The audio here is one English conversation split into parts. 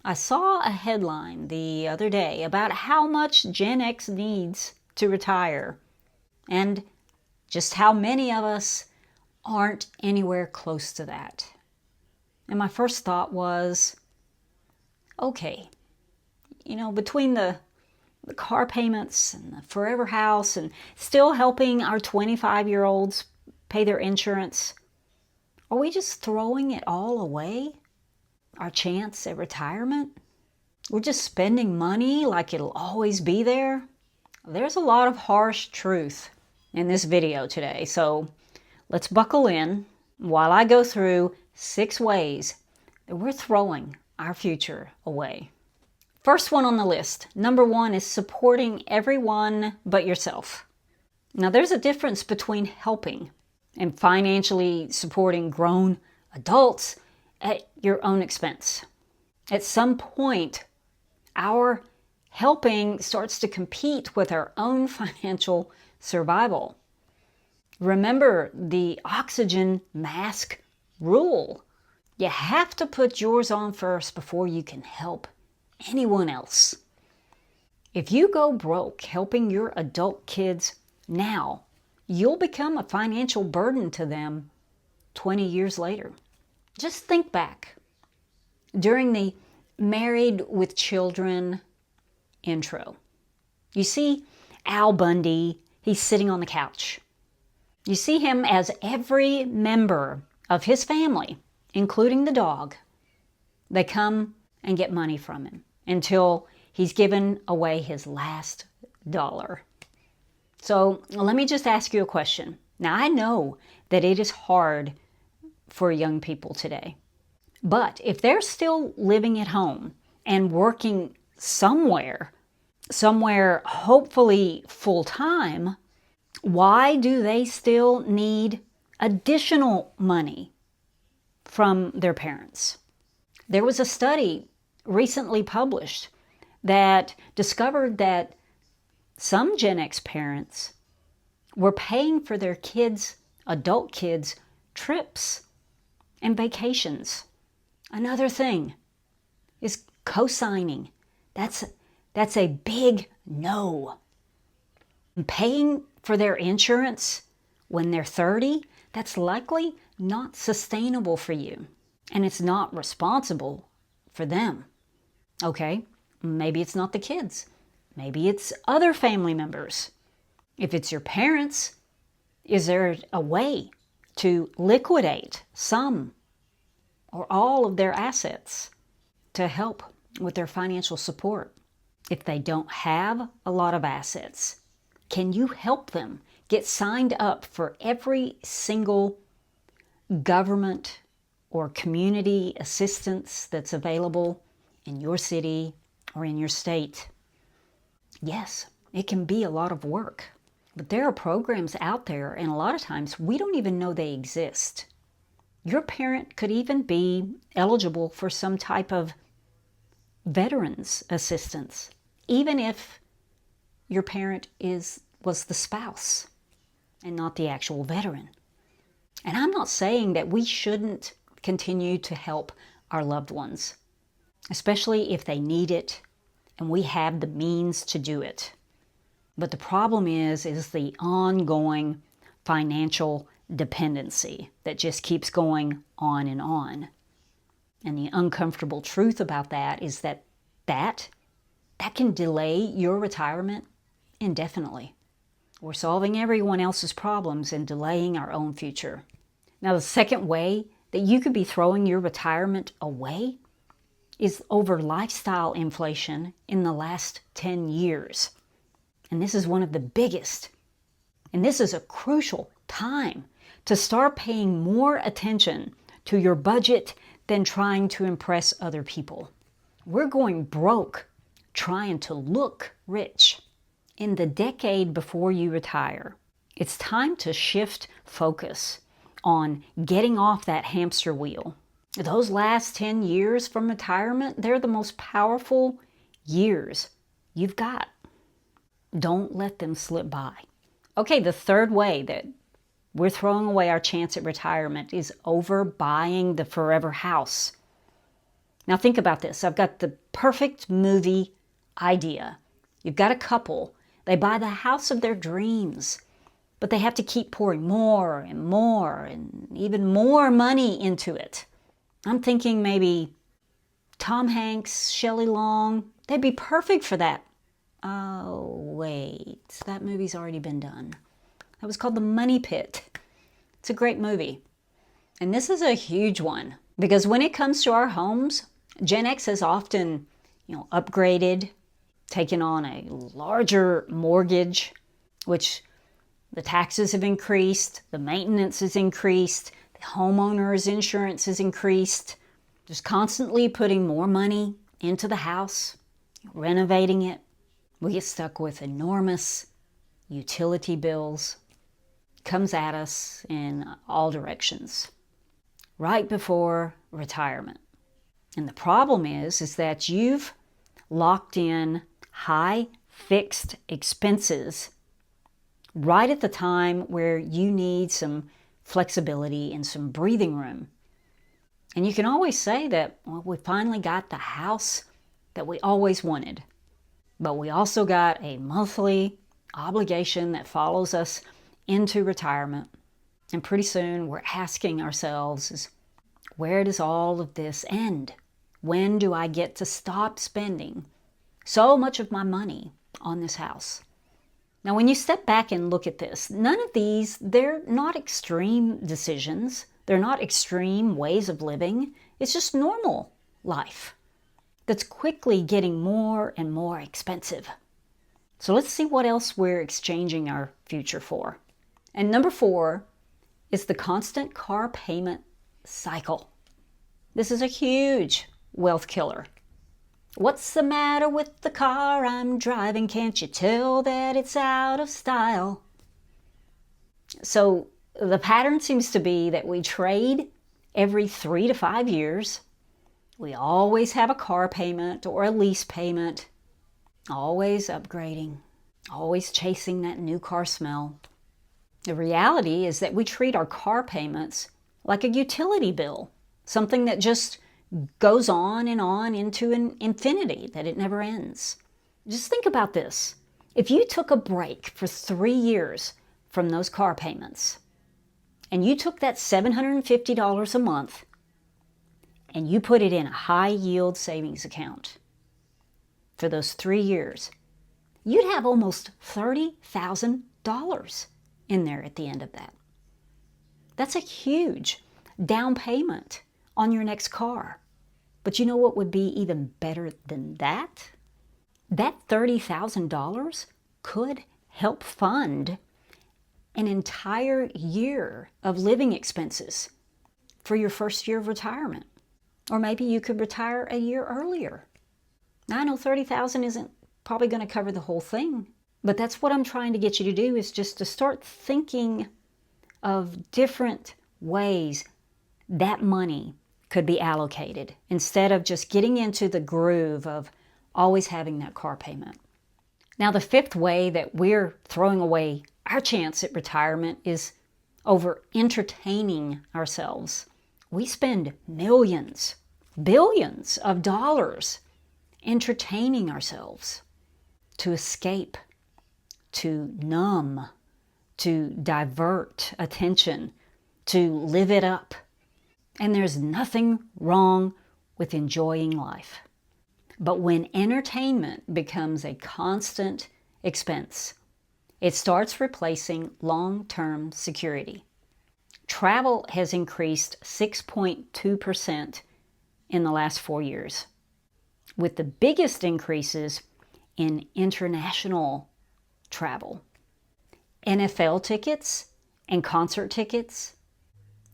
I saw a headline the other day about how much Gen X needs to retire and just how many of us aren't anywhere close to that. And my first thought was, okay, between the car payments and the forever house and still helping our 25-year-olds pay their insurance, are we just throwing it all away? Our chance at retirement? We're just spending money like it'll always be there? There's a lot of harsh truth in this video today, so let's buckle in while I go through 6 ways that we're throwing our future away. First one on the list, number 1, is supporting everyone but yourself. Now, there's a difference between helping and financially supporting grown adults at your own expense. At some point, our helping starts to compete with our own financial survival. Remember the oxygen mask rule. You have to put yours on first before you can help anyone else. If you go broke helping your adult kids now, you'll become a financial burden to them 20 years later. Just think back. During the Married with Children intro, you see Al Bundy, he's sitting on the couch. You see him as every member of his family, including the dog, they come and get money from him until he's given away his last dollar. So let me just ask you a question. Now, I know that it is hard for young people today, but if they're still living at home and working somewhere hopefully full-time, why do they still need additional money from their parents? There was a study recently published that discovered that some Gen X parents were paying for their adult kids' trips and vacations. Another thing is co-signing. That's a big no. Paying for their insurance when they're 30, that's likely not sustainable for you, and it's not responsible for them. Okay, maybe it's not the kids. Maybe it's other family members. If it's your parents, is there a way to liquidate some or all of their assets to help with their financial support? If they don't have a lot of assets, can you help them get signed up for every single government or community assistance that's available in your city or in your state? Yes, it can be a lot of work, but there are programs out there, and a lot of times we don't even know they exist. Your parent could even be eligible for some type of veterans assistance, even if your parent was the spouse and not the actual veteran. And I'm not saying that we shouldn't continue to help our loved ones, especially if they need it and we have the means to do it. But the problem is the ongoing financial dependency that just keeps going on and on. And the uncomfortable truth about that is that can delay your retirement indefinitely. We're solving everyone else's problems and delaying our own future. Now, the second way that you could be throwing your retirement away is over lifestyle inflation in the last 10 years. And this is one of the biggest. And this is a crucial time to start paying more attention to your budget than trying to impress other people. We're going broke trying to look rich. In the decade before you retire, it's time to shift focus on getting off that hamster wheel. Those last 10 years from retirement, they're the most powerful years you've got. Don't let them slip by. Okay, the third way that we're throwing away our chance at retirement is overbuying the forever house. Now think about this. I've got the perfect movie idea. You've got a couple. They buy the house of their dreams, but they have to keep pouring more and more and even more money into it. I'm thinking maybe Tom Hanks, Shelley Long, they'd be perfect for that. Oh, wait, that movie's already been done. That was called The Money Pit. It's a great movie. And this is a huge one because when it comes to our homes, Gen X has often, upgraded, taken on a larger mortgage, which the taxes have increased, the maintenance has increased, the homeowner's insurance has increased. Just constantly putting more money into the house, renovating it. We get stuck with enormous utility bills. Comes at us in all directions right before retirement. And the problem is that you've locked in high fixed expenses right at the time where you need some flexibility and some breathing room. And you can always say that, well, we finally got the house that we always wanted. But we also got a monthly obligation that follows us into retirement. And pretty soon we're asking ourselves, where does all of this end? When do I get to stop spending so much of my money on this house? Now, when you step back and look at this, none of these, they're not extreme decisions. They're not extreme ways of living. It's just normal life that's quickly getting more and more expensive. So let's see what else we're exchanging our future for. And number 4 is the constant car payment cycle. This is a huge wealth killer. What's the matter with the car I'm driving? Can't you tell that it's out of style? So the pattern seems to be that we trade every 3 to 5 years. We always have a car payment or a lease payment, always upgrading, always chasing that new car smell. The reality is that we treat our car payments like a utility bill, something that just goes on into an infinity, that it never ends. Just think about this. If you took a break for 3 years from those car payments, and you took that $750 a month and you put it in a high-yield savings account for those 3 years, you'd have almost $30,000 in there at the end of that. That's a huge down payment on your next car. But you know what would be even better than that? That $30,000 could help fund an entire year of living expenses for your first year of retirement. Or maybe you could retire a year earlier. Now, I know $30,000 isn't probably going to cover the whole thing, but that's what I'm trying to get you to do, is just to start thinking of different ways that money could be allocated instead of just getting into the groove of always having that car payment. Now, the 5th way that we're throwing away our chance at retirement is over entertaining ourselves. We spend millions, billions of dollars entertaining ourselves to escape, to numb, to divert attention, to live it up. And there's nothing wrong with enjoying life. But when entertainment becomes a constant expense, it starts replacing long-term security. Travel has increased 6.2% in the last 4 years, with the biggest increases in international travel. NFL tickets and concert tickets,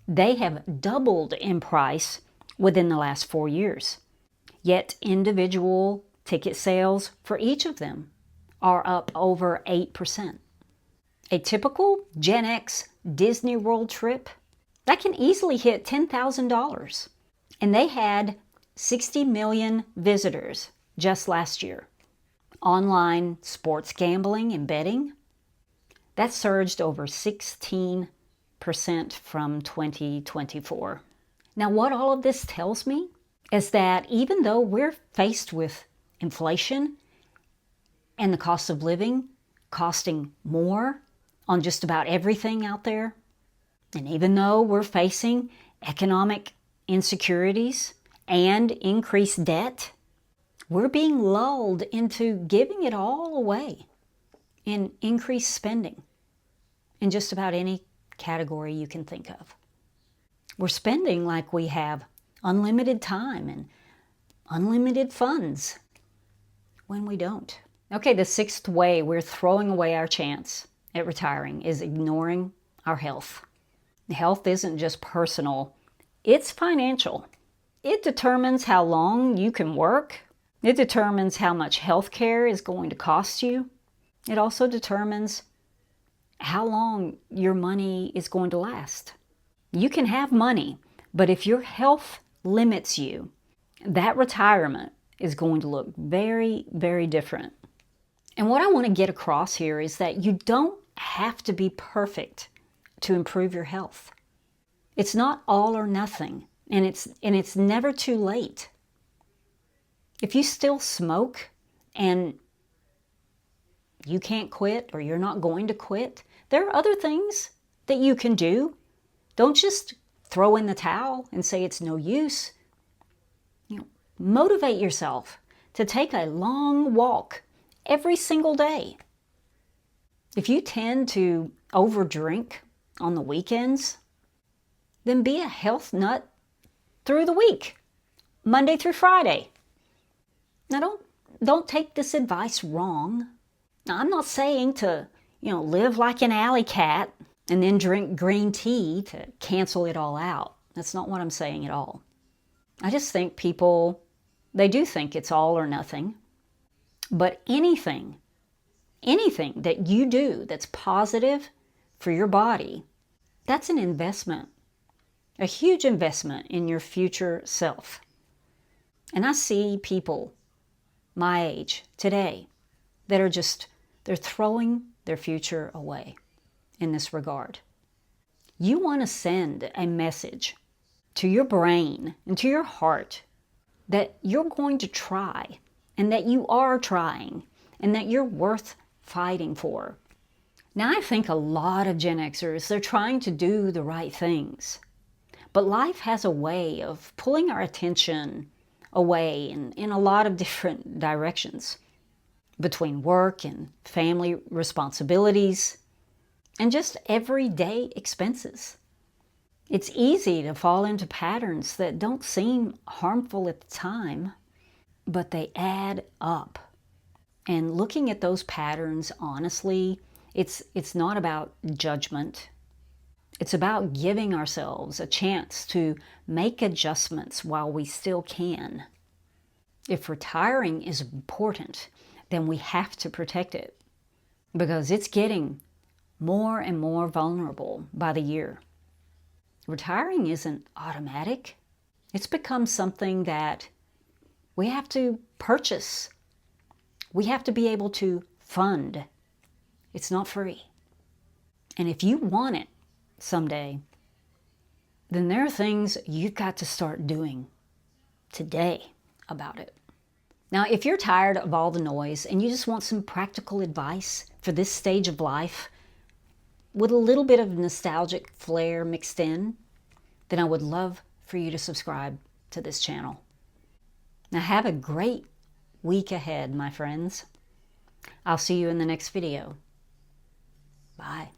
they have doubled in price within the last 4 years. Yet individual ticket sales for each of them are up over 8%. A typical Gen X Disney World trip, that can easily hit $10,000. And they had 60 million visitors just last year. Online sports gambling and betting, that surged over 16% from 2024. Now, what all of this tells me is that even though we're faced with inflation and the cost of living costing more on just about everything out there, and even though we're facing economic insecurities and increased debt, we're being lulled into giving it all away in increased spending in just about any category you can think of. We're spending like we have unlimited time and unlimited funds when we don't. Okay, the sixth way we're throwing away our chance at retiring is ignoring our health. Health isn't just personal, it's financial. It determines how long you can work. It determines how much health care is going to cost you. It also determines how long your money is going to last. You can have money, but if your health limits you, that retirement is going to look very, very different. And what I want to get across here is that you don't have to be perfect to improve your health. It's not all or nothing, and it's never too late. If you still smoke and you can't quit or you're not going to quit, there are other things that you can do. Don't just throw in the towel and say it's no use. Motivate yourself to take a long walk every single day. If you tend to overdrink on the weekends, then be a health nut through the week, Monday through Friday. Now don't take this advice wrong. Now, I'm not saying to, live like an alley cat and then drink green tea to cancel it all out. That's not what I'm saying at all. I just think people, they do think it's all or nothing. But anything that you do that's positive for your body, that's an investment, a huge investment in your future self. And I see people my age today that are they're throwing their future away in this regard. You want to send a message to your brain and to your heart that you're going to try and that you are trying and that you're worth fighting for. Now, I think a lot of Gen Xers, they're trying to do the right things. But life has a way of pulling our attention away in a lot of different directions, between work and family responsibilities and just everyday expenses. It's easy to fall into patterns that don't seem harmful at the time, but they add up. And looking at those patterns honestly, it's not about judgment. It's about giving ourselves a chance to make adjustments while we still can. If retiring is important, then we have to protect it because it's getting more and more vulnerable by the year. Retiring isn't automatic. It's become something that we have to purchase. We have to be able to fund. It's not free. And if you want it someday, then there are things you've got to start doing today about it. Now, if you're tired of all the noise and you just want some practical advice for this stage of life with a little bit of nostalgic flair mixed in, then I would love for you to subscribe to this channel. Now, have a great week ahead, my friends. I'll see you in the next video. Bye.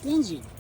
Gen Xers.